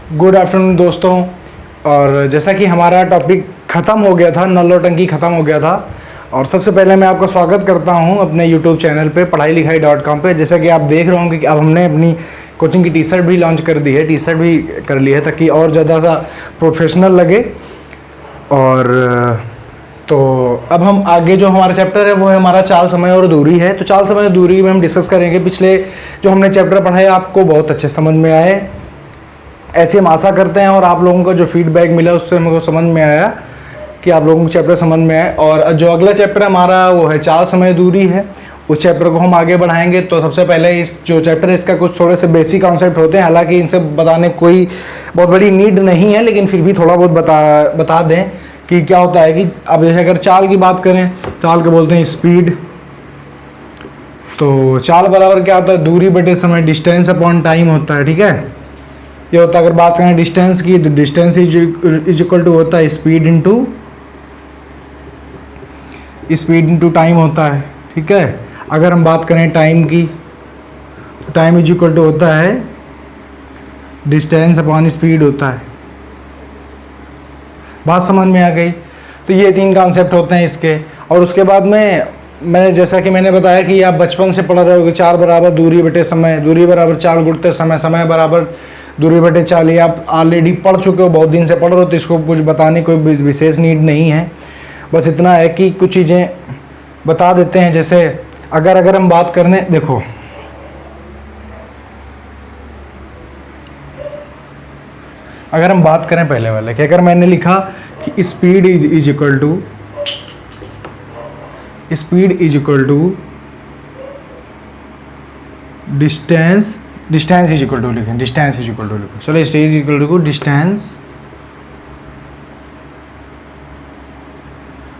Good afternoon दोस्तों। और जैसा कि हमारा टॉपिक ख़त्म हो गया था, नल और टंकी ख़त्म हो गया था, और सबसे पहले मैं आपका स्वागत करता हूं अपने यूट्यूब चैनल पे पढ़ाई-लिखाई.com पे। जैसा कि आप देख रहे होंगे कि अब हमने अपनी कोचिंग की टी शर्ट भी लॉन्च कर दी है, टी शर्ट भी कर ली है ताकि और ज़्यादा सा प्रोफेशनल लगे। और तो अब हम आगे जो हमारा चैप्टर है वो है हमारा चाल, समय और दूरी है। तो चाल, समय और दूरी में हम डिस्कस करेंगे। पिछले जो हमने चैप्टर पढ़ा है आपको बहुत अच्छे समझ में आए, ऐसे हम आशा करते हैं। और आप लोगों का जो फीडबैक मिला उससे हमको समझ में आया कि आप लोगों को चैप्टर समझ में आए। और जो अगला चैप्टर हमारा वो है चाल, समय, दूरी है, उस चैप्टर को हम आगे बढ़ाएंगे। तो सबसे पहले इस जो चैप्टर है इसका कुछ थोड़े से बेसिक कॉन्सेप्ट होते हैं, हालांकि इनसे बताने कोई बहुत बड़ी नीड नहीं है, लेकिन फिर भी थोड़ा बहुत बता दें कि क्या होता है। कि अब जैसे अगर चाल की बात करें, चाल को बोलते हैं स्पीड। तो चाल बराबर क्या होता है, दूरी बटे समय, डिस्टेंस अपॉन टाइम होता है। ठीक है, ये होता है। अगर बात करें डिस्टेंस की तो डिस्टेंस इज इक्वल टू होता है स्पीड इनटू टाइम होता है। ठीक है, अगर हम बात करें टाइम की तो टाइम इज इक्वल टू होता है डिस्टेंस अपॉन स्पीड होता है। बात समझ में आ गई। तो ये तीन कॉन्सेप्ट होते हैं इसके। और उसके बाद में मैंने जैसा कि मैंने बताया कि आप बचपन से पढ़ रहे हो कि चाल बराबर दूरी बटे समय, दूरी बराबर चाल गुणते समय, समय बराबर दूरी बटे चाल। ये आप ऑलरेडी पढ़ चुके हो, बहुत दिन से पढ़ रहे हो, तो इसको कुछ बताने कोई विशेष नीड नहीं है। बस इतना है कि कुछ चीज़ें बता देते हैं। जैसे अगर हम बात करने, देखो अगर हम बात करें पहले वाले कि अगर मैंने लिखा कि speed is equal to distance is equal to लिखें, डिस्टेंस इज इक्वल टू लिखें। चलो stage is equal to distance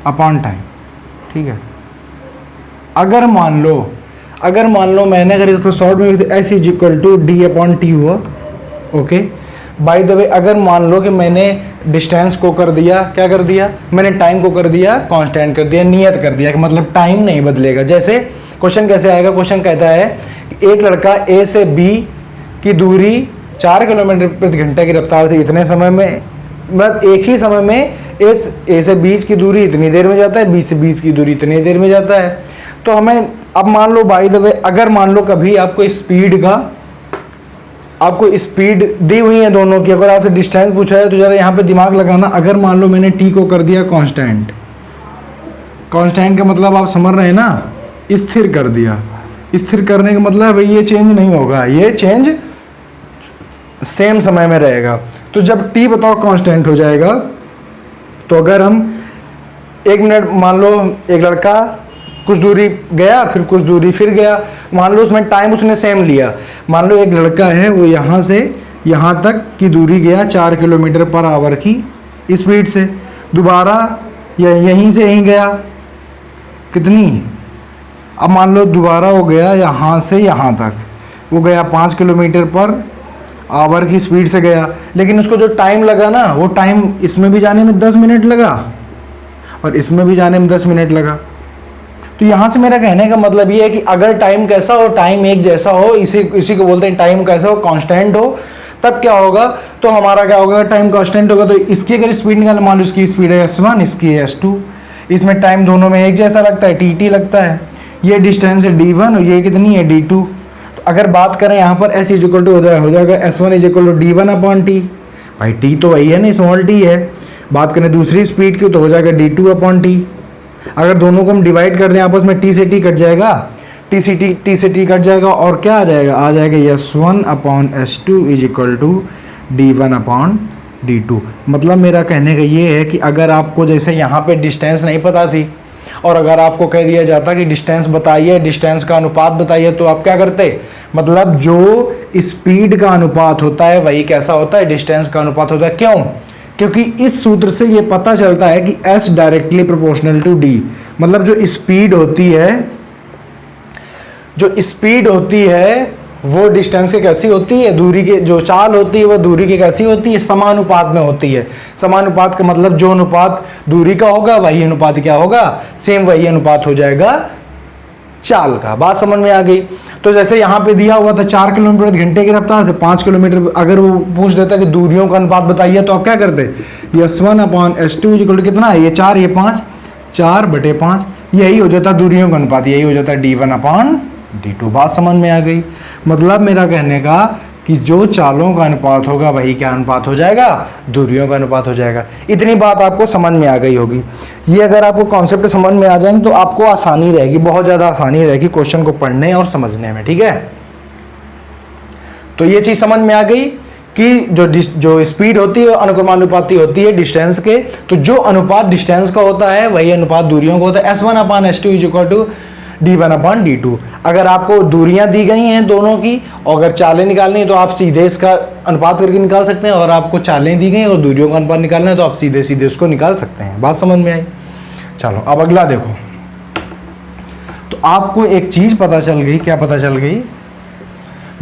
upon time. ठीक है, अगर मान लो मैंने अगर इसको शॉर्ट में S is equal to D upon T हुआ। ओके, बाय द वे अगर मान लो कि मैंने डिस्टेंस को कर दिया, क्या कर दिया, मैंने टाइम को कर दिया कांस्टेंट कर दिया, नियत कर दिया कि मतलब टाइम नहीं बदलेगा। जैसे क्वेश्चन कैसे आएगा, क्वेश्चन कहता है कि एक लड़का ए से बी की दूरी 4 किलोमीटर प्रति घंटे की रफ्तार थी इतने समय में, मतलब एक ही समय में ए से 20 की दूरी इतनी देर में जाता है, 20 से 20 की दूरी इतनी देर में जाता है। तो हमें अब मान लो बाय द वे अगर मान लो कभी आपको स्पीड दी हुई है दोनों की, अगर आपसे डिस्टेंस पूछा है तो जरा यहाँ पे दिमाग लगाना। अगर मान लो मैंने टी को कर दिया कांस्टेंट का मतलब आप समझ रहे हैं ना, स्थिर कर दिया। स्थिर करने का मतलब भाई ये चेंज नहीं होगा, ये चेंज सेम समय में रहेगा। तो जब टी बताओ कांस्टेंट हो जाएगा, तो अगर हम 1 मिनट मान लो एक लड़का कुछ दूरी गया, फिर कुछ दूरी फिर गया, मान लो उसमें टाइम उसने सेम लिया। मान लो एक लड़का है वो यहाँ से यहाँ तक की दूरी गया 4 किलोमीटर पर आवर की स्पीड से, दोबारा यहीं से यहीं गया कितनी, अब मान लो दोबारा हो गया यहाँ से यहाँ तक, वो गया 5 किलोमीटर पर आवर की स्पीड से गया। लेकिन उसको जो टाइम लगा ना, वो टाइम इसमें भी जाने में 10 मिनट लगा और इसमें भी जाने में 10 मिनट लगा। तो यहाँ से मेरा कहने का मतलब ये है कि अगर टाइम कैसा हो, टाइम एक जैसा हो, इसी को बोलते हैं टाइम कैसा हो, कांस्टेंट हो, तब क्या होगा, तो हमारा क्या होगा, टाइम कांस्टेंट होगा। तो इसकी अगर स्पीड निकालना, मान लो इसकी स्पीड है s1, इसकी है s2, इसमें टाइम दोनों में एक जैसा लगता है, टी लगता है। ये डिस्टेंस है d1 और ये कितनी है d2। तो अगर बात करें यहाँ पर s इज इक्वल टू हो जाएगा s1 is equal to d1 upon T. भाई टी तो वही है ना, स्मॉल टी है। बात करें दूसरी स्पीड की तो हो जाएगा d2 अपॉन टी। अगर दोनों को हम डिवाइड कर दें आपस में, टी से टी कट जाएगा, टी से टी कट जाएगा, और क्या आ जाएगा s1 upon s2 is equal to d1 upon d2। मतलब मेरा कहने का ये है कि अगर आपको जैसे यहाँ पे डिस्टेंस नहीं पता थी और अगर आपको कह दिया जाता कि डिस्टेंस बताइए, डिस्टेंस का अनुपात बताइए, तो आप क्या करते, मतलब जो स्पीड का अनुपात होता है वही कैसा होता है, डिस्टेंस का अनुपात होता है। क्यों? क्योंकि इस सूत्र से ये पता चलता है कि s directly proportional to d। मतलब जो स्पीड होती है वो डिस्टेंस के कैसी होती है, दूरी के जो चाल होती है वो दूरी की कैसी होती है, समानुपात में होती है। समानुपात का मतलब जो अनुपात दूरी का होगा वही अनुपात क्या होगा, सेम वही अनुपात हो जाएगा चाल का। बात समझ में आ गई। तो जैसे यहाँ पे दिया हुआ था 4 किलोमीटर प्रति घंटे की रफ्तार से 5 किलोमीटर, अगर वो पूछ देता कि दूरियों का अनुपात बताइए तो आप क्या करते, S1/S2 कितना है, ये 4 ये 5, 4/5, यही हो जाता दूरियों का अनुपात, यही हो जाता D1/D2। बात समझ में आ गई। मतलब मेरा कहने का कि जो चालों का अनुपात होगा वही क्या अनुपात हो जाएगा, दूरियों का अनुपात हो जाएगा। इतनी बात आपको समझ में आ गई होगी। ये अगर आपको कॉन्सेप्ट समझ में आ जाएंगे तो आपको आसानी रहेगी, बहुत ज़्यादा आसानी रहेगी क्वेश्चन को पढ़ने और समझने में, ठीक है। तो ये चीज़ समझ में आ गई कि जो स्पीड होती है अनुक्रमानुपाती होती है डिस्टेंस के, तो जो अनुपात डिस्टेंस का होता है वही अनुपात दूरियों का होता है। S1/S2 D1/D2। अगर आपको दूरियां दी गई हैं दोनों की और अगर चालें निकालनी है तो आप सीधे इसका अनुपात करके निकाल सकते हैं, और आपको चालें दी गई और दूरियों का अनुपात निकालना है तो आप सीधे सीधे उसको निकाल सकते हैं। बात समझ में आई। चलो अब अगला देखो। तो आपको एक चीज पता चल गई, क्या पता चल गई,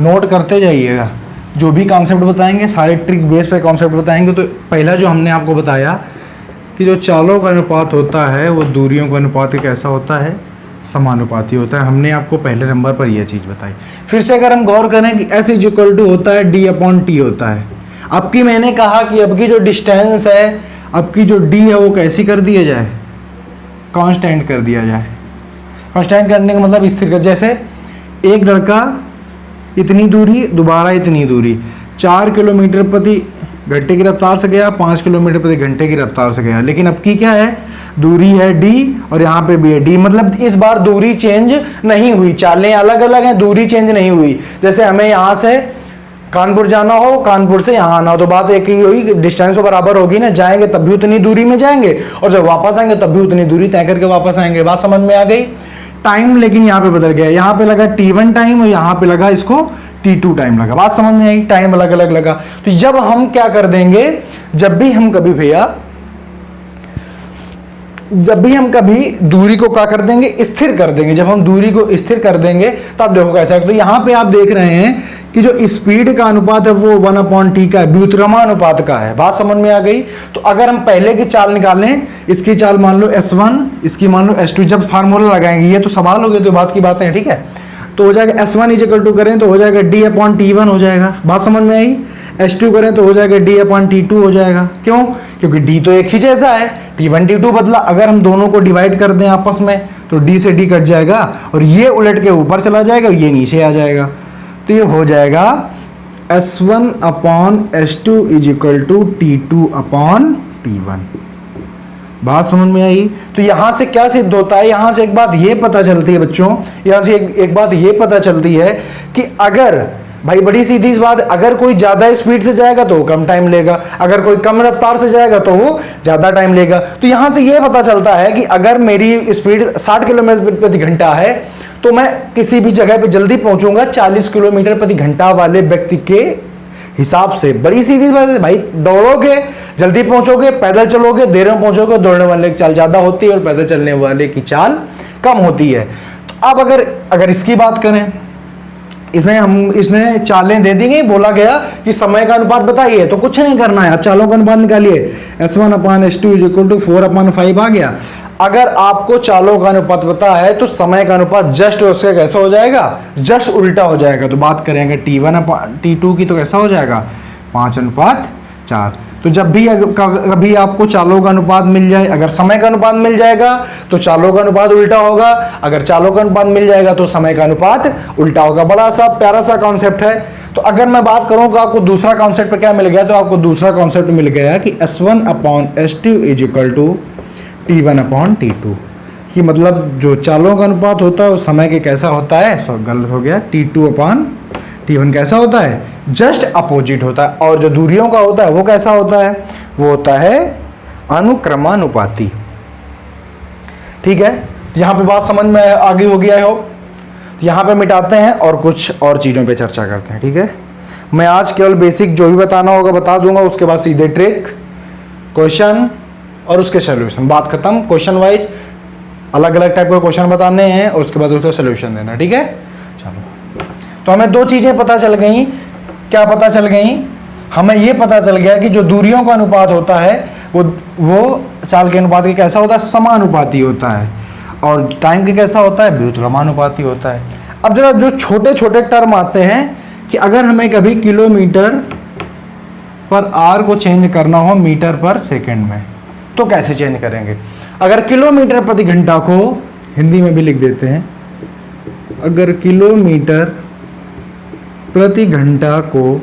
नोट करते जाइएगा। जो भी कॉन्सेप्ट बताएंगे सारे ट्रिक बेस पे कॉन्सेप्ट बताएंगे। तो पहला जो हमने आपको बताया कि जो चालों का अनुपात होता है वो दूरियों का अनुपात कैसा होता है, समानुपाती होता है। हमने आपको पहले नंबर पर यह चीज़ बताई। फिर से अगर हम गौर करें कि F होता है D/T होता है। अब की मैंने कहा कि अब की जो डिस्टेंस है, अब की जो D है वो कैसी कर दिया जाए, कांस्टेंट कर दिया जाए। कांस्टेंट करने का मतलब स्थिर कर, जैसे एक लड़का इतनी दूरी, दोबारा इतनी दूरी, 4 किलोमीटर प्रति घंटे की रफ्तार से गया, 5 किलोमीटर प्रति घंटे की रफ्तार से गया। लेकिन अब की क्या है, दूरी है D और यहाँ पे भी है D। मतलब इस बार दूरी चेंज नहीं हुई, चालें अलग अलग हैं, दूरी चेंज नहीं हुई। जैसे हमें यहाँ से कानपुर जाना हो, कानपुर से यहाँ आना हो, तो बात एक ही हुई, डिस्टेंस तो बराबर होगी ना, जाएंगे तब भी उतनी दूरी में जाएंगे और जब वापस आएंगे तब भी उतनी दूरी तय करके वापस आएंगे। बात समझ में आ गई। टाइम लेकिन यहाँ पे बदल गया, यहाँ पे लगा T1 टाइम और यहाँ पे लगा इसको T2 टाइम लगा। बात समझ में आई, टाइम अलग अलग लगा। तो जब हम क्या कर देंगे, जब भी हम कभी दूरी को क्या कर देंगे, स्थिर कर देंगे। जब हम दूरी को स्थिर कर देंगे तब देखो कैसा है। तो यहाँ पे आप देख रहे हैं कि जो स्पीड का अनुपात है वो 1/T का है, व्युत्क्रमानुपात का है। बात समझ में आ गई। तो अगर हम पहले की चाल निकालें, इसकी चाल मान लो S1, इसकी मान लो S2, जब फार्मूला लगाएंगे, ये तो सवाल हो गए, तो बात की बातें हैं, ठीक है। तो हो जाएगा S1 करें तो हो जाएगा D/T1 हो जाएगा। बात समझ में आई। S2 करें तो हो जाएगा D/T2 हो जाएगा। क्यों? क्योंकि D तो एक ही जैसा है, T1 T2 बदला। अगर हम दोनों को डिवाइड कर दें आपस में तो D से D कट जाएगा और ये उलट के ऊपर चला जाएगा, ये नीचे आ जाएगा। तो ये हो जाएगा S1/S2 T2/T1। बात समझ में आई। तो यहां से क्या सिद्ध होता है, यहां से एक बात ये पता चलती है बच्चों, यहां से एक बात ये पता चलती है कि अगर भाई बड़ी सीधी सी बात, अगर कोई ज्यादा स्पीड से जाएगा तो वो कम टाइम लेगा, अगर कोई कम रफ्तार से जाएगा तो वो ज्यादा टाइम लेगा। तो यहां से ये पता चलता है कि अगर मेरी स्पीड 60 किलोमीटर प्रति घंटा है तो मैं किसी भी जगह पे जल्दी पहुंचूंगा 40 किलोमीटर प्रति घंटा वाले व्यक्ति के हिसाब से। बड़ी सीधी बात है भाई, दौड़ोगे जल्दी पहुंचोगे, पैदल चलोगे देर में पहुंचोगे। दौड़ने वाले की चाल ज्यादा होती है और पैदल चलने वाले की चाल कम होती है। तो अब अगर इसकी बात करें, इसने चालें दे दी गई, बोला गया कि समय का अनुपात बताइए, तो कुछ नहीं करना है, आप चालों का अनुपात निकालिए। S1/S2 4/5 आ गया। अगर आपको चालों का अनुपात पता है तो समय का अनुपात जस्ट उसका कैसा हो जाएगा, जस्ट उल्टा हो जाएगा। तो बात करेंगे T1/T2 की तो कैसा हो जाएगा 5/4। तो जब भी कभी आपको चालों का अनुपात मिल जाए, अगर समय का अनुपात मिल जाएगा तो चालों का अनुपात उल्टा होगा, अगर चालों का अनुपात मिल जाएगा तो समय का अनुपात उल्टा होगा। बड़ा सा प्यारा सा कॉन्सेप्ट है। तो अगर मैं बात करूं कि आपको दूसरा कॉन्सेप्ट क्या मिल गया, तो आपको दूसरा कॉन्सेप्ट मिल गया कि S1/S2 T1/T2 कि मतलब जो चालों का अनुपात होता है वो समय के कैसा होता है, गलत हो गया, T2/T1 कैसा होता है, जस्ट अपोजिट होता है। और जो दूरियों का होता है वो कैसा होता है, वो होता है अनुक्रमानुपाती। ठीक है, यहां पे बात समझ में आगे हो गया हो। यहां पे मिटाते हैं और कुछ और चीजों पे चर्चा करते हैं। ठीक है, मैं आज केवल बेसिक जो भी बताना होगा बता दूंगा, उसके बाद सीधे ट्रिक, क्वेश्चन और उसके सोल्यूशन, बात खत्म। क्वेश्चन वाइज अलग अलग टाइप के क्वेश्चन बताने हैं और उसके बाद उसका सोल्यूशन देना। ठीक है, चलो। तो हमें दो चीजें पता चल गई। क्या पता चल गई, हमें यह पता चल गया कि जो दूरियों का अनुपात होता है वो चाल के अनुपात के कैसा होता है, समानुपाती होता है, और टाइम के कैसा होता है, व्युत्क्रमानुपाती होता है। अब जरा जो छोटे छोटे टर्म आते हैं कि अगर हमें कभी किलोमीटर पर आर को चेंज करना हो मीटर पर सेकंड में, तो कैसे चेंज करेंगे? अगर किलोमीटर प्रति घंटा को हिंदी में भी लिख देते हैं, अगर किलोमीटर प्रति घंटा को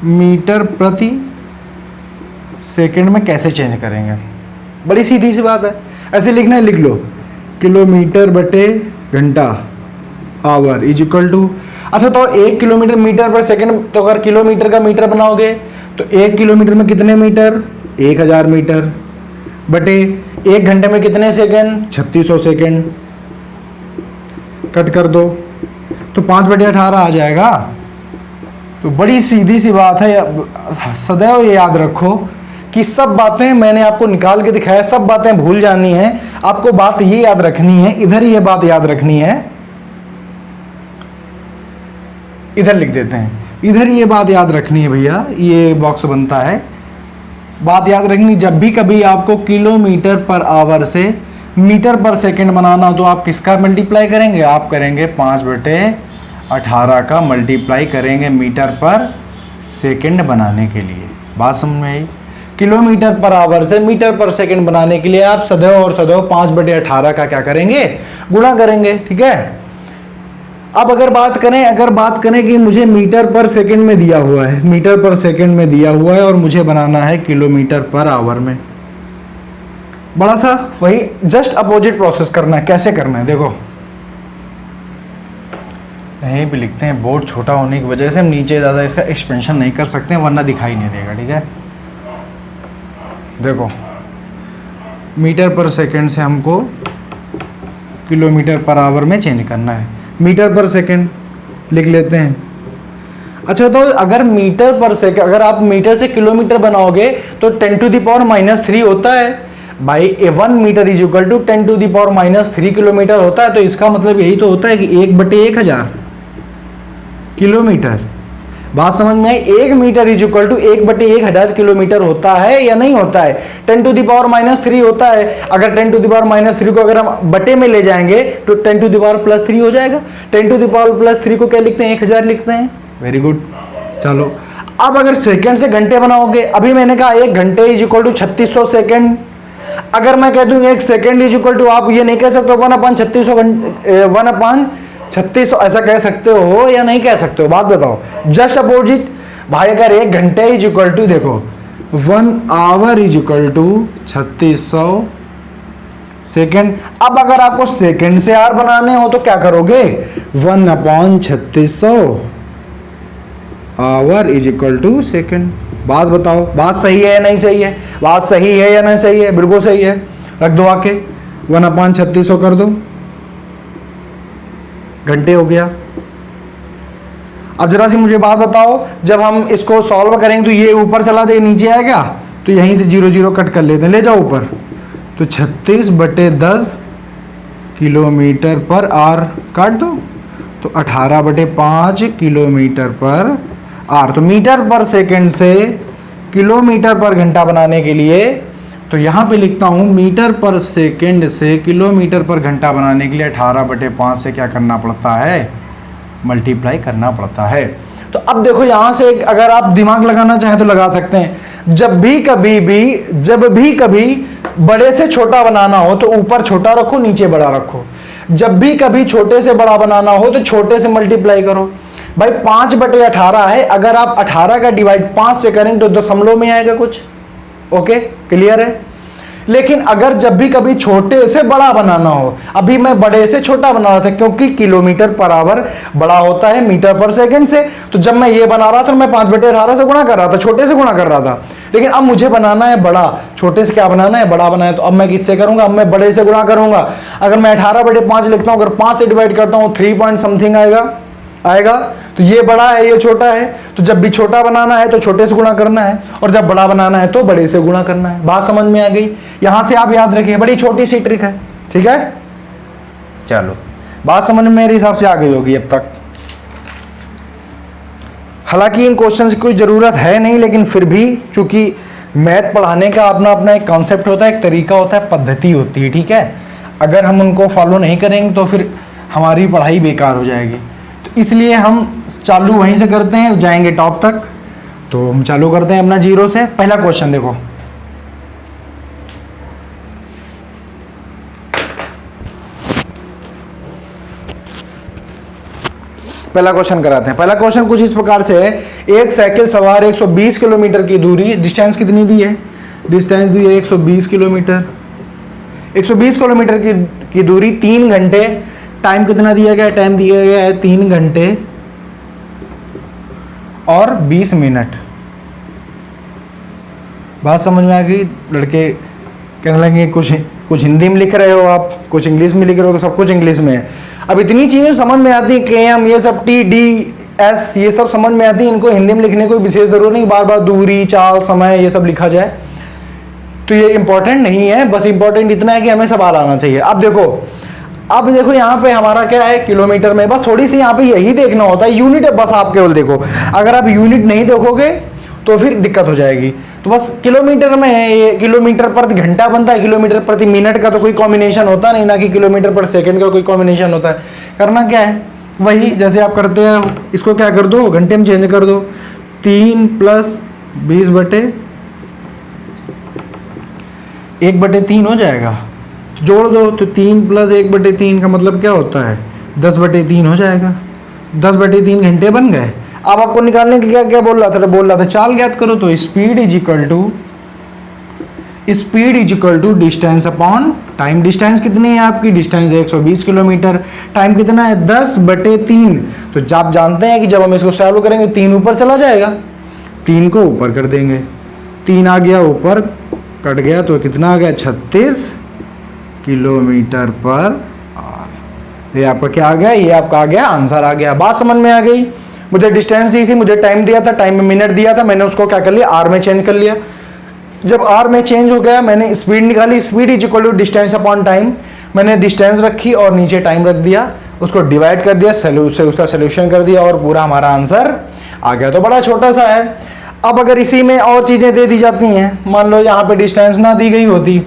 मीटर प्रति सेकंड में कैसे चेंज करेंगे? बड़ी सीधी सी बात है, ऐसे लिखना है, लिख लो किलोमीटर बटे घंटा आवर इज इक्वल टू, अच्छा तो 1 किलोमीटर मीटर पर सेकंड, तो अगर किलोमीटर का मीटर बनाओगे तो 1 किलोमीटर में कितने मीटर? 1000 मीटर बटे 1 घंटे में कितने सेकंड? 3600 सेकंड। कट कर दो तो 5/18 आ जाएगा। तो बड़ी सीधी सी बात है, सदैव ये याद रखो कि सब बातें मैंने आपको निकाल के दिखाया, सब बातें भूल जानी है, आपको बात ये याद रखनी है, इधर ये बात याद रखनी है, इधर लिख देते हैं, इधर ये बात याद रखनी है भैया, ये बॉक्स बनता है, बात याद रखनी, जब भी कभी आपको किलोमीटर पर आवर से मीटर पर सेकंड बनाना हो तो आप किसका मल्टीप्लाई करेंगे? आप करेंगे 5/18 का मल्टीप्लाई करेंगे मीटर पर सेकंड बनाने के लिए। बात समझ में आई? किलोमीटर पर आवर से मीटर पर सेकंड बनाने के लिए आप सदैव और सदैव 5/18 का क्या करेंगे? गुणा करेंगे। ठीक है। अब अगर बात करें कि मुझे मीटर पर सेकंड में दिया हुआ है, मीटर पर सेकंड में दिया हुआ है और मुझे बनाना है किलोमीटर पर आवर में, बड़ा सा वही जस्ट अपोजिट प्रोसेस करना है। कैसे करना है देखो, यहीं पे लिखते हैं, बोर्ड छोटा होने की वजह से हम नीचे ज़्यादा इसका एक्सपेंशन नहीं कर सकते हैं, वरना दिखाई नहीं देगा। ठीक है, देखो मीटर पर सेकंड से हमको किलोमीटर पर आवर में चेंज करना है। मीटर पर सेकंड लिख लेते हैं। अच्छा तो अगर मीटर पर सेकंड, अगर आप मीटर से किलोमीटर बनाओगे तो 10⁻³ होता है भाई। 1 metre is equal to 10⁻³ kilometre होता है। तो इसका मतलब यही तो होता है कि 1/1000 किलोमीटर। बात समझ में आई? 1 metre is equal to 1/1000 kilometre होता है या नहीं होता है? 10⁻³ होता है। अगर 10⁻³ को अगर हम बटे में ले जाएंगे तो 10⁻+3 हो जाएगा। 10⁻+3 को क्या लिखते हैं? 1000 लिखते हैं। Very good. चलो अब अगर सेकंड से घंटे बनाओगे, अभी मैंने कहा 1 घंटे इज इक्वल टू 3600 सेकंड। अगर मैं कह दूं 1 सेकंड इज इक्वल टू, आप ये नहीं कह सकते 1/3600 ऐसा कह सकते हो या नहीं कह सकते हो? बात बताओ। जस्ट अपोजिट भाई, अगर 1 घंटे इज इक्वल टू, देखो 1 hour is equal to 3600 second. अब अगर आपको सेकंड से आर बनाने हो तो क्या करोगे? 1/3600 hour is equal to second. बात बताओ, बात सही है या नहीं सही है? बात सही है या नहीं सही है? बिल्कुल सही है। रख दो आके 1/3600 कर दो, घंटे हो गया। अब जरा सी मुझे बात बताओ, जब हम इसको सॉल्व करेंगे तो ये ऊपर चला जाए, नीचे आएगा, तो यहीं से 0 0 कट कर लेते हैं, ले जाओ ऊपर। तो 36/10 किलोमीटर पर आर काट दो, तो 18/5 किलोमीटर पर आर। तो मीटर पर सेकंड से किलोमीटर पर घंटा बनाने के लिए, तो यहां पे लिखता हूं मीटर पर सेकंड से किलोमीटर पर घंटा बनाने के लिए 18/5 से क्या करना पड़ता है? मल्टीप्लाई करना पड़ता है। तो अब देखो यहां से अगर आप दिमाग लगाना चाहें तो लगा सकते हैं। जब भी कभी बड़े से छोटा बनाना हो तो ऊपर छोटा रखो, नीचे बड़ा रखो। जब भी कभी छोटे से बड़ा बनाना हो तो छोटे से मल्टीप्लाई करो। भाई 5/18 है, अगर आप 18 का डिवाइड 5 से करेंगे तो दशमलव में आएगा कुछ। ओके, क्लियर है? लेकिन अगर जब भी कभी छोटे से बड़ा बनाना हो, अभी मैं बड़े से छोटा बना रहा था क्योंकि किलोमीटर पर आवर बड़ा होता है मीटर पर सेकंड से, तो जब मैं ये बना रहा था तो मैं 5/18 से गुणा कर रहा था, छोटे से गुणा कर रहा था। लेकिन अब मुझे बनाना है बड़ा, छोटे से क्या बनाना है? बड़ा बनाना है। तो अब मैं किससे करूंगा? अब मैं बड़े से गुणा करूंगा। अगर मैं 18/5 लिखता हूं, अगर 5 से डिवाइड करता हूं 3 पॉइंट समथिंग आएगा। तो ये बड़ा है, ये छोटा है। तो जब भी छोटा बनाना है तो छोटे से गुणा करना है, और जब बड़ा बनाना है तो बड़े से गुणा करना है। बात समझ में आ गई? यहां से आप याद रखिए, बड़ी छोटी सी ट्रिक है। ठीक है, चलो बात समझ में मेरे हिसाब से आ गई होगी अब तक। हालांकि इन क्वेश्चन की कोई जरूरत है नहीं, लेकिन फिर भी चूंकि मैथ पढ़ाने का अपना अपना एक कॉन्सेप्ट होता है, एक तरीका होता है, पद्धति होती है। ठीक है, अगर हम उनको फॉलो नहीं करेंगे तो फिर हमारी पढ़ाई बेकार हो जाएगी। तो इसलिए हम चालू वहीं से करते हैं, जाएंगे टॉप तक। तो हम चालू करते हैं अपना जीरो से। पहला क्वेश्चन देखो, पहला क्वेश्चन कराते हैं। पहला क्वेश्चन कुछ इस प्रकार से है, एक साइकिल सवार 120 किलोमीटर की दूरी, डिस्टेंस कितनी दी है? डिस्टेंस दी है 120 किलोमीटर। 120 किलोमीटर की दूरी 3 घंटे, टाइम कितना दिया गया है? टाइम दिया गया है 3 घंटे और 20 मिनट। बात समझ में आ गई? लड़के कहने लगे कुछ हिंदी में लिख रहे हो आप, कुछ इंग्लिश में लिख रहे हो, तो सब कुछ इंग्लिश में है। अब इतनी चीजें समझ में आती है, KM ये सब, TDS ये सब समझ में आती है, इनको हिंदी में लिखने को विशेष जरूरत नहीं, बार बार दूरी, चाल, समय ये सब लिखा जाए तो ये इंपॉर्टेंट नहीं है। बस इंपॉर्टेंट इतना है कि हमें सवाल आना चाहिए। अब देखो यहाँ पे हमारा क्या है? किलोमीटर में। बस थोड़ी सी यहाँ पे यही देखना होता है, यूनिट है बस आप केवल देखो। अगर आप यूनिट नहीं देखोगे तो फिर दिक्कत हो जाएगी। तो बस किलोमीटर में ये किलोमीटर प्रति घंटा बनता है, किलोमीटर प्रति मिनट का तो कोई कॉम्बिनेशन होता नहीं, ना कि किलोमीटर पर सेकंड का कोई कॉम्बिनेशन होता है। करना क्या है? वही जैसे आप करते हैं, इसको क्या कर दो, घंटे में चेंज कर दो। 3 + 20/1/3 हो जाएगा। जोड़ दो तो 3 + 1/3 का मतलब क्या होता है? 10/3 हो जाएगा। 10/3 घंटे बन गए। अब आपको निकालने के क्या बोल रहा था? बोल रहा था चाल ज्ञात करो। तो speed is equal to distance upon time. Distance कितनी है आपकी? Distance 120 kilometre. टाइम कितना है? 10/3। तो आप जानते हैं कि जब हम इसको सॉल्व करेंगे 3 ऊपर चला जाएगा, 3 को ऊपर कर देंगे, 3 आ गया ऊपर, कट गया तो कितना आ गया? 36 किलोमीटर पर आवर। ये आपका क्या आ गया? ये आपका आ गया आंसर आ गया। बात समझ में आ गई? मुझे डिस्टेंस दी थी, मुझे टाइम दिया था, टाइम में मिनट दिया था, मैंने उसको क्या कर लिया? आर में चेंज कर लिया। जब आर में चेंज हो गया, मैंने स्पीड निकाली। Speed is equal to distance upon time. मैंने डिस्टेंस रखी और नीचे टाइम रख दिया, उसको डिवाइड कर दिया, से उसका सोल्यूशन कर दिया और पूरा हमारा आंसर आ गया। तो बड़ा छोटा सा है। अब अगर इसी में और चीजें दे दी जाती हैं, मान लो यहाँ पे डिस्टेंस ना दी गई होती,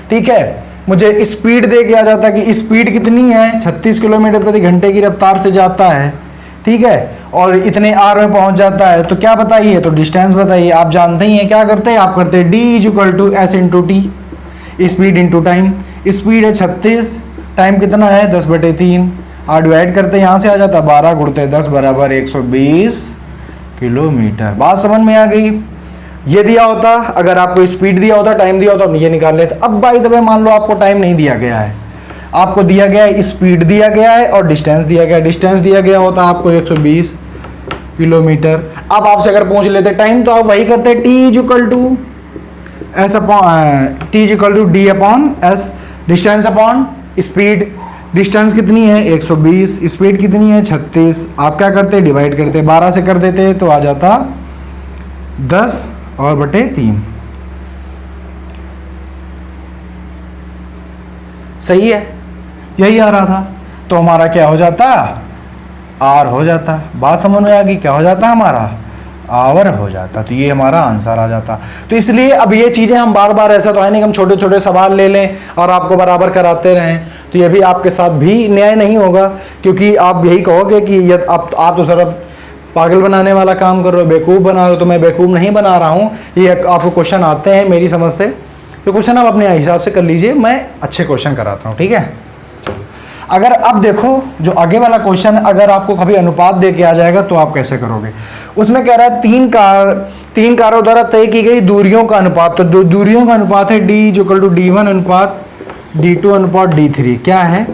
ठीक है, मुझे स्पीड दे के आ जाता कि स्पीड कितनी है? 36 किलोमीटर प्रति घंटे की रफ्तार से जाता है, ठीक है, और इतने आर में पहुंच जाता है। तो क्या बताइए? तो डिस्टेंस बताइए। आप जानते ही हैं क्या करते हैं? आप करते हैं D = S × T, speed into time. Speed है 36, टाइम कितना है? 10/3। और डिवाइड करते यहाँ से आ जाता 12 × 10 = 120 किलोमीटर। बात समझ में आ गई? ये दिया होता, अगर आपको स्पीड दिया होता, टाइम दिया होता, हम ये निकाल लेते। अब बाय द वे मान लो आपको टाइम नहीं दिया गया है, आपको दिया गया है स्पीड दिया गया है और डिस्टेंस दिया गया है। डिस्टेंस दिया गया होता आपको 120 किलोमीटर। अब आपसे अगर पूछ लेते टाइम, तो आप वही करते T = D/S, distance upon speed. Distance कितनी है? 120, स्पीड कितनी है? 36। आप क्या करते? डिवाइड करते, 12 से कर देते तो आ जाता 10/3। सही है, यही आ रहा था। तो हमारा क्या हो जाता? आर हो जाता। बात समझ में आ गई? क्या हो जाता हमारा? आवर हो जाता। तो ये हमारा आंसर आ जाता। तो इसलिए अब ये चीजें हम बार बार, ऐसा तो है नहीं कि हम छोटे छोटे सवाल ले लें और आपको बराबर कराते रहें, तो ये भी आपके साथ भी न्याय नहीं होगा, क्योंकि आप यही कहोगे कि ये आप तो सर पागल बनाने वाला काम कर रहे हो, बेवकूफ़ बना रहे हो। तो मैं बेवकूफ़ नहीं बना रहा हूँ, ये आपको क्वेश्चन आते हैं मेरी समझ से, तो क्वेश्चन आप अपने हिसाब से कर लीजिए, मैं अच्छे क्वेश्चन कराता हूँ, ठीक है। अगर अब देखो जो आगे वाला क्वेश्चन, अगर आपको कभी अनुपात दे के आ जाएगा तो आप कैसे करोगे। उसमें कह रहा है तीन कारों द्वारा तय की गई दूरियों का अनुपात। तो दूरियों का अनुपात है D = D1 अनुपात D2 अनुपात D3। क्या है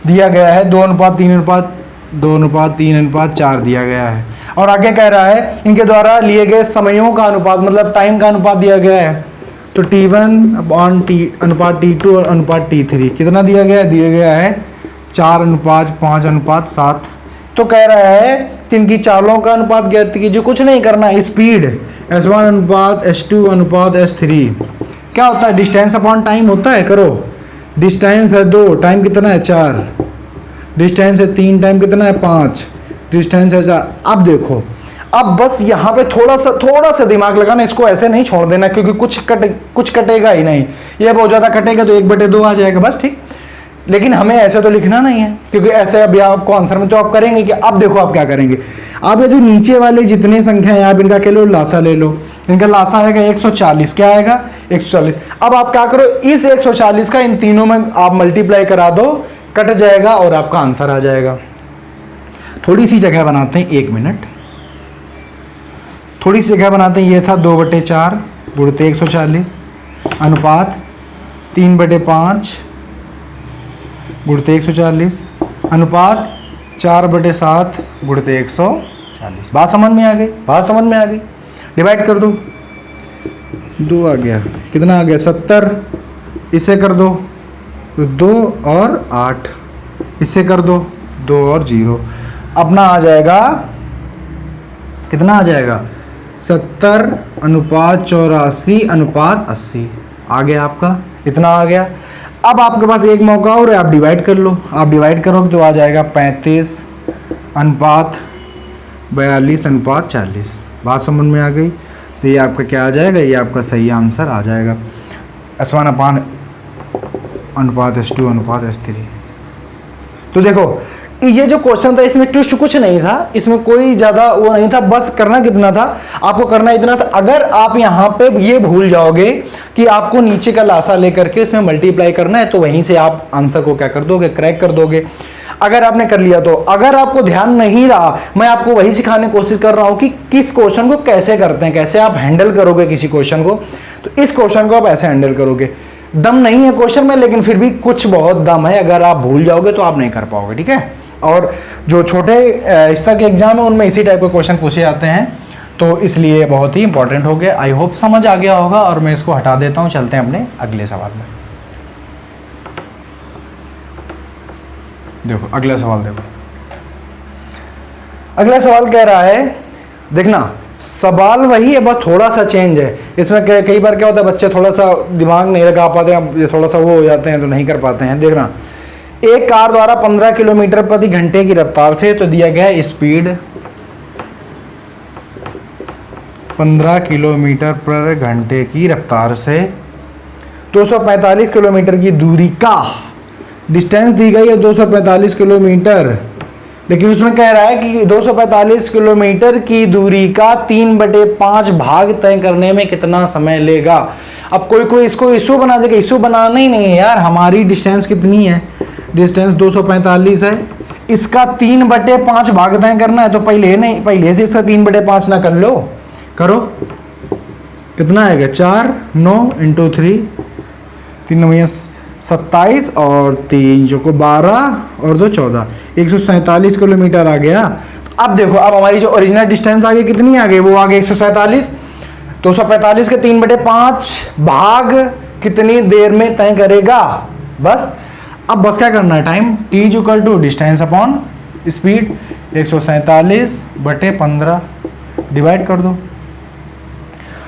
दिया गया है? 2:3 दिया गया है। और आगे कह रहा है इनके द्वारा लिए गए समयों का अनुपात, मतलब टाइम का अनुपात दिया गया है। तो T1 अनुपात T2 और अनुपात T3 कितना दिया गया है? दिया गया है 4:5:7। तो कह रहा है कि इनकी चालों का अनुपात ज्ञात कीजिए। कुछ नहीं करना, स्पीड S1 अनुपात S2 अनुपात S3 क्या होता है? डिस्टेंस अपॉन टाइम होता है। करो, डिस्टेंस है 2, टाइम कितना है? 4, डिस्टेंस है 3, टाइम कितना है? 5, डिस्टेंस है 4। अब देखो, अब बस यहाँ पे थोड़ा सा दिमाग लगाना, इसको ऐसे नहीं छोड़ देना, क्योंकि कुछ कटेगा ही नहीं। ये बहुत ज़्यादा कटेगा तो 1/2 आ जाएगा बस, ठीक। लेकिन हमें ऐसे तो लिखना नहीं है, क्योंकि ऐसे अभी आपको आंसर में तो आप करेंगे कि अब देखो आप क्या करेंगे, आप ये जो नीचे वाले जितने संख्या है आप इनका क्या लो, लासा ले लो। इनका लासा आएगा 140, क्या आएगा 140। अब आप क्या करो, इस 140 का इन तीनों में आप मल्टीप्लाई करा दो, कट जाएगा और आपका आंसर आ जाएगा। थोड़ी सी जगह बनाते हैं, 1 मिनट, थोड़ी सी जगह बनाते हैं। ये था 2/4 गुणते 140 अनुपात 3/5 गुणते 140 अनुपात 4/7 गुणते 140। बात समझ में आ गई, बात समझ में आ गई। डिवाइड कर दो, 2 आ गया, कितना आ गया 70, इसे कर दो तो 2 और 8, इससे कर दो 2 और 0, अपना आ जाएगा कितना आ जाएगा 70 अनुपात 84 अनुपात 80 आ गया आपका, इतना आ गया। अब आपके पास एक मौका और है, आप डिवाइड कर लो। आप डिवाइड करोगे तो आ जाएगा 35 अनुपात 42 अनुपात 40। बात समझ में आ गई। तो ये आपका क्या आ जाएगा, ये आपका सही आंसर आ जाएगा S1 अपान अनुपात S2 अनुपात S3। तो देखो ये जो क्वेश्चन था इसमें ट्विस्ट कुछ नहीं था, इसमें कोई ज़्यादा वो नहीं था, बस करना कितना था, आपको करना इतना था। अगर आप यहाँ पे ये भूल जाओगे कि आपको नीचे का लासा लेकर के इसमें मल्टीप्लाई करना है, तो वहीं से आप आंसर को क्या कर दोगे, क्रैक कर दोगे। अगर आपने कर लिया तो, अगर आपको ध्यान नहीं रहा, मैं आपको वही सिखाने की कोशिश कर रहा हूँ कि किस क्वेश्चन को कैसे करते हैं, कैसे आप हैंडल करोगे किसी क्वेश्चन को। तो इस क्वेश्चन को आप ऐसे हैंडल करोगे। दम नहीं है क्वेश्चन में, लेकिन फिर भी कुछ बहुत दम है। अगर आप भूल जाओगे तो आप नहीं कर पाओगे, ठीक है। और जो छोटे स्तर के एग्जाम है उनमें इसी टाइप के क्वेश्चन पूछे जाते हैं, तो इसलिए बहुत ही इंपॉर्टेंट हो गया। आई होप समझ आ गया होगा, और मैं इसको हटा देता हूँ। चलते हैं अपने अगले सवाल में। देखो अगला सवाल, देखो अगला सवाल कह रहा है, देखना सवाल वही है, बस थोड़ा सा चेंज है इसमें। कई बार क्या होता है, बच्चे थोड़ा सा दिमाग नहीं लगा पाते हैं, थोड़ा सा वो हो जाते हैं तो नहीं कर पाते हैं। देखना, एक कार द्वारा 15 किलोमीटर प्रति घंटे की रफ्तार से, तो दिया गया है स्पीड 15 किलोमीटर पर घंटे की रफ्तार से 245 किलोमीटर की दूरी का डिस्टेंस दी गई है 245 किलोमीटर, लेकिन उसमें कह रहा है कि 245 किलोमीटर की दूरी का 3/5 भाग तय करने में कितना समय लेगा। अब कोई इसको इशू बना देगा, इशू बनाना ही नहीं है यार। हमारी डिस्टेंस कितनी है, डिस्टेंस 245 है, इसका 3/5 भाग तय करना है। तो पहले से इसका 3/5 ना कर लो, करो, कितना आएगा 4 9 × 3 3 9 27 और 3 जो को 12 और 2 14 147 किलोमीटर आ गया। अब देखो, अब हमारी जो ओरिजिनल डिस्टेंस आ गई कितनी आ गई, वो आ गई 147। 245 के 3/5 भाग कितनी देर में तय करेगा, बस। अब बस क्या करना है, time t = distance upon speed 147/15 divide कर दो।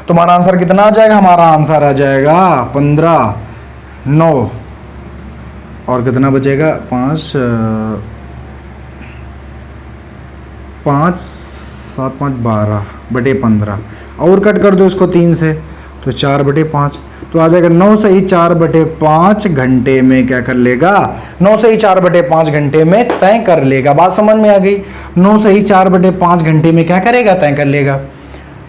तुम्हारा आंसर कितना आ जाएगा, हमारा आंसर आ जाएगा 15 9 और कितना बचेगा 5 7 5 12/15 और कट कर दो इसको 3 से, तो 4/5 तो आ जाएगा 9 से ही 4/5 घंटे में क्या कर लेगा, 9 से ही 4/5 घंटे में तय कर लेगा। बात समझ में आ गई, 9 से ही 4/5 घंटे में क्या करेगा, तय कर लेगा।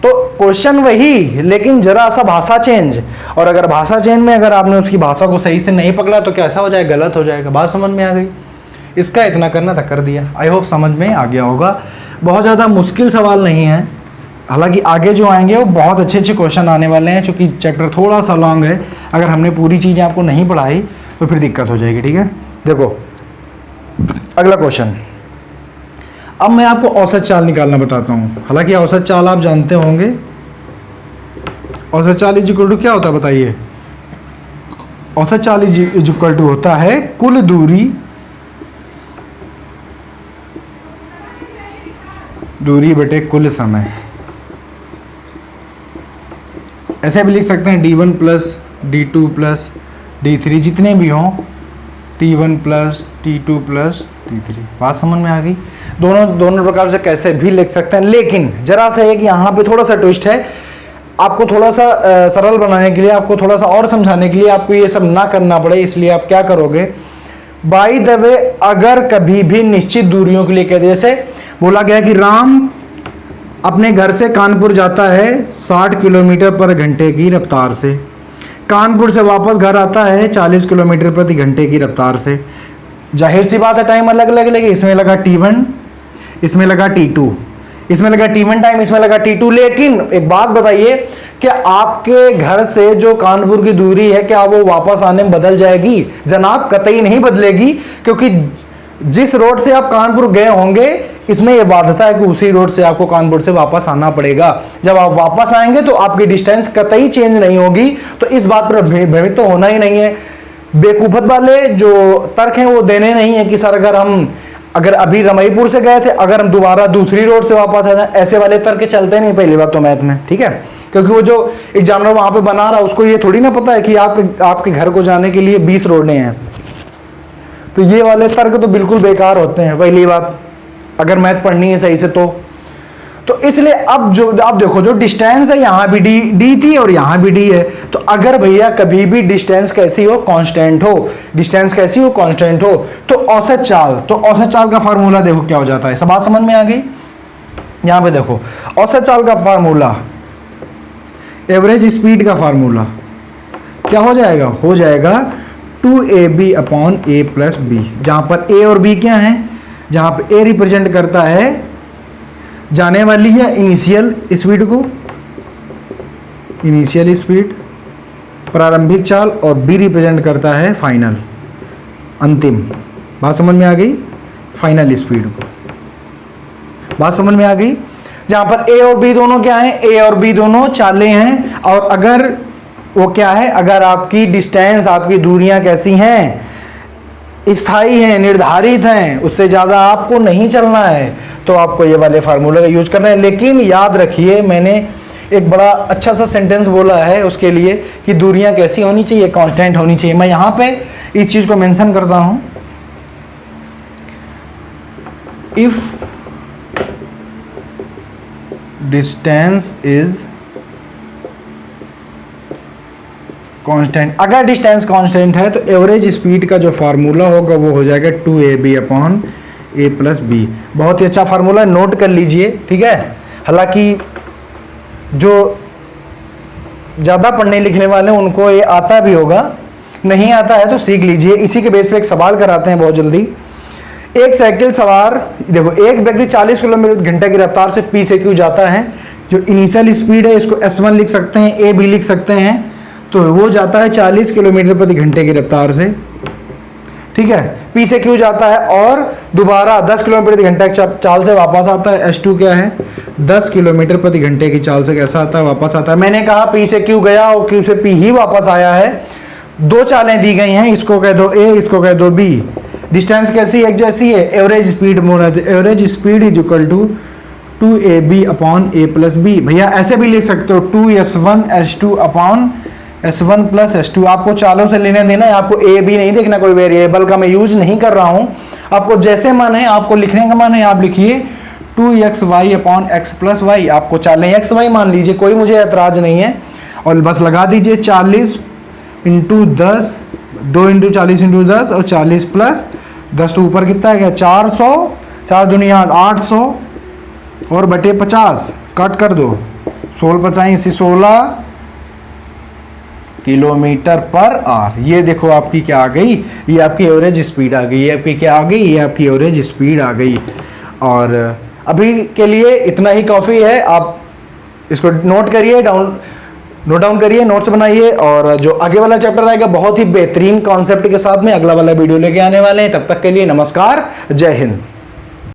तो क्वेश्चन वही, लेकिन जरा सा भाषा चेंज। और अगर भाषा चेंज में अगर आपने उसकी भाषा को सही से नहीं पकड़ा तो कैसा हो जाएगा, गलत हो जाएगा। बात समझ में आ गई। इसका इतना करना था, कर दिया। आई होप समझ में आ गया होगा। बहुत ज़्यादा मुश्किल सवाल नहीं है, हालांकि आगे जो आएंगे वो बहुत अच्छे अच्छे क्वेश्चन आने वाले हैं, क्योंकि चैप्टर थोड़ा सा लॉन्ग है। अगर हमने पूरी चीज़ें आपको नहीं पढ़ाई तो फिर दिक्कत हो जाएगी, ठीक है। देखो अगला क्वेश्चन। अब मैं आपको औसत चाल निकालना बताता हूँ। हालांकि औसत चाल आप जानते होंगे, औसत चाल = क्या होता है बताइए। औसत चाल = होता है कुल दूरी बटे कुल समय। ऐसे भी लिख सकते हैं d1 + d2 + d3 जितने भी हों, t1 + t2 + t3। बात समझ में आ गई। दोनों प्रकार से कैसे भी लिख सकते हैं, लेकिन जरा सा एक यहाँ पे थोड़ा सा ट्विस्ट है। आपको थोड़ा सा सरल बनाने के लिए, आपको थोड़ा सा और समझाने के लिए, आपको ये सब ना करना पड़े, इसलिए आप क्या करोगे, बाय द वे, अगर कभी भी निश्चित दूरियों के लिए कहते, जैसे बोला गया कि राम अपने घर से कानपुर जाता है 60 किलोमीटर पर घंटे की रफ्तार से, कानपुर से वापस घर आता है 40 किलोमीटर प्रति घंटे की रफ्तार से। जाहिर सी बात है टाइम अलग अलग लगे, इसमें लगा T1, इसमें लगा T2, इसमें लगा T1 टाइम, इसमें लगा T2। लेकिन एक बात बताइए कि आपके घर से जो कानपुर की दूरी है, क्या वो वापस आने में बदल जाएगी? जनाब कतई नहीं बदलेगी, क्योंकि जिस रोड से आप कानपुर गए होंगे इसमें यह बाध्यता है कि उसी रोड से आपको कानपुर से वापस आना पड़ेगा। जब आप वापस आएंगे तो आपकी डिस्टेंस कतई चेंज नहीं होगी। तो इस बात पर भ्रमित तो होना ही नहीं है। बेवकूफत वाले जो तर्क हैं वो देने नहीं है कि सर अगर अभी रमईपुर से गए थे, अगर हम दोबारा दूसरी रोड से वापस आ जाए, ऐसे वाले तर्क चलते नहीं पहली बात तो मैथ में, ठीक है। क्योंकि वो जो एग्जामिनर वहां पे बना रहा है उसको ये थोड़ी ना पता है कि आपके घर को जाने के लिए 20 रोडें हैं। तो ये वाले तर्क तो बिल्कुल बेकार होते हैं पहली बात, अगर मैथ पढ़नी है सही से तो इसलिए अब जो आप देखो जो डिस्टेंस है, यहाँ भी डी थी और यहाँ भी डी है। तो अगर भैया कभी भी डिस्टेंस कैसी हो, कांस्टेंट हो, डिस्टेंस कैसी हो, कांस्टेंट हो, तो औसत चाल का फार्मूला देखो क्या हो जाता है। सब बात समझ में आ गई? यहाँ पे देखो औसत चाल का फार्मूला, एवरेज स्पीड का फार्मूला क्या हो जाएगा? हो जाएगा 2ab upon a plus B, जहां पर a और b क्या है? जहां पर a रिप्रेजेंट करता है जाने वाली है इनिशियल स्पीड को, इनिशियल स्पीड प्रारंभिक चाल, और b रिप्रेजेंट करता है फाइनल अंतिम। बात समझ में आ गई? फाइनल स्पीड को, बात समझ में आ गई? जहां पर a और b दोनों क्या है? a और b दोनों चालें हैं। और अगर वो क्या है, अगर आपकी डिस्टेंस, आपकी दूरियां कैसी हैं? स्थायी हैं, निर्धारित हैं, उससे ज़्यादा आपको नहीं चलना है, तो आपको ये वाले फार्मूले का यूज करना है। लेकिन याद रखिए मैंने एक बड़ा अच्छा सा सेंटेंस बोला है उसके लिए कि दूरियां कैसी होनी चाहिए? कांस्टेंट होनी चाहिए। मैं यहाँ पे इस चीज़ को मेंशन करता हूँ, इफ डिस्टेंस इज कांस्टेंट, अगर डिस्टेंस कांस्टेंट है तो एवरेज स्पीड का जो फार्मूला होगा वो हो जाएगा 2ab upon a plus B. बहुत ही अच्छा फार्मूला, नोट कर लीजिए, ठीक है। हालांकि जो ज़्यादा पढ़ने लिखने वाले उनको ये आता भी होगा, नहीं आता है तो सीख लीजिए। इसी के बेस पे एक सवाल कराते हैं बहुत जल्दी। एक साइकिल सवार, देखो एक व्यक्ति 40 किलोमीटर घंटे की रफ्तार से P से Q जाता है। जो इनिशियल स्पीड है इसको S1 लिख सकते हैं, A भी लिख सकते हैं। तो वो जाता है 40 किलोमीटर प्रति घंटे की रफ्तार से, ठीक है। P से Q जाता है और दोबारा 10 किलोमीटर प्रति घंटे की चाल से वापस आता है। S2 क्या है? 10 किलोमीटर प्रति घंटे की चाल से कैसा आता है? वापस आता है। मैंने कहा P से Q गया और Q से P ही वापस आया है। दो चालें दी गई हैं, इसको कह दो A, इसको कह दो B। डिस्टेंस कैसी एक जैसी है? एवरेज स्पीड मोना, average speed is equal to 2ab upon a plus B. भैया ऐसे भी लिख सकते हो 2s1 s2 upon S1 plus S2। आपको चालों से लेने देना है, आपको A B नहीं देखना, कोई वेरिएबल का मैं यूज नहीं कर रहा हूं। आपको जैसे मन है, आपको लिखने का मन है, आप लिखिए 2xy upon x plus Y. आपको चालें x y मान लीजिए, कोई मुझे ऐतराज नहीं है। और बस लगा दीजिए 40 इंटू 10, 2 इंटू 40 इंटू 10 और 40 प्लस 10 तो ऊपर कितना है? 400, 4 दुनिया 800 और बटे 50 कट कर दो, 16 किलोमीटर पर आवर। ये देखो आपकी क्या आ गई? ये आपकी एवरेज स्पीड आ गई। ये आपकी क्या आ गई? ये आपकी एवरेज स्पीड आ गई। और अभी के लिए इतना ही काफ़ी है। आप इसको नोट करिए, नोट डाउन करिए, नोट्स बनाइए। और जो आगे वाला चैप्टर आएगा बहुत ही बेहतरीन कॉन्सेप्ट के साथ में अगला वाला वीडियो लेके आने वाले हैं। तब तक के लिए नमस्कार, जय हिंद।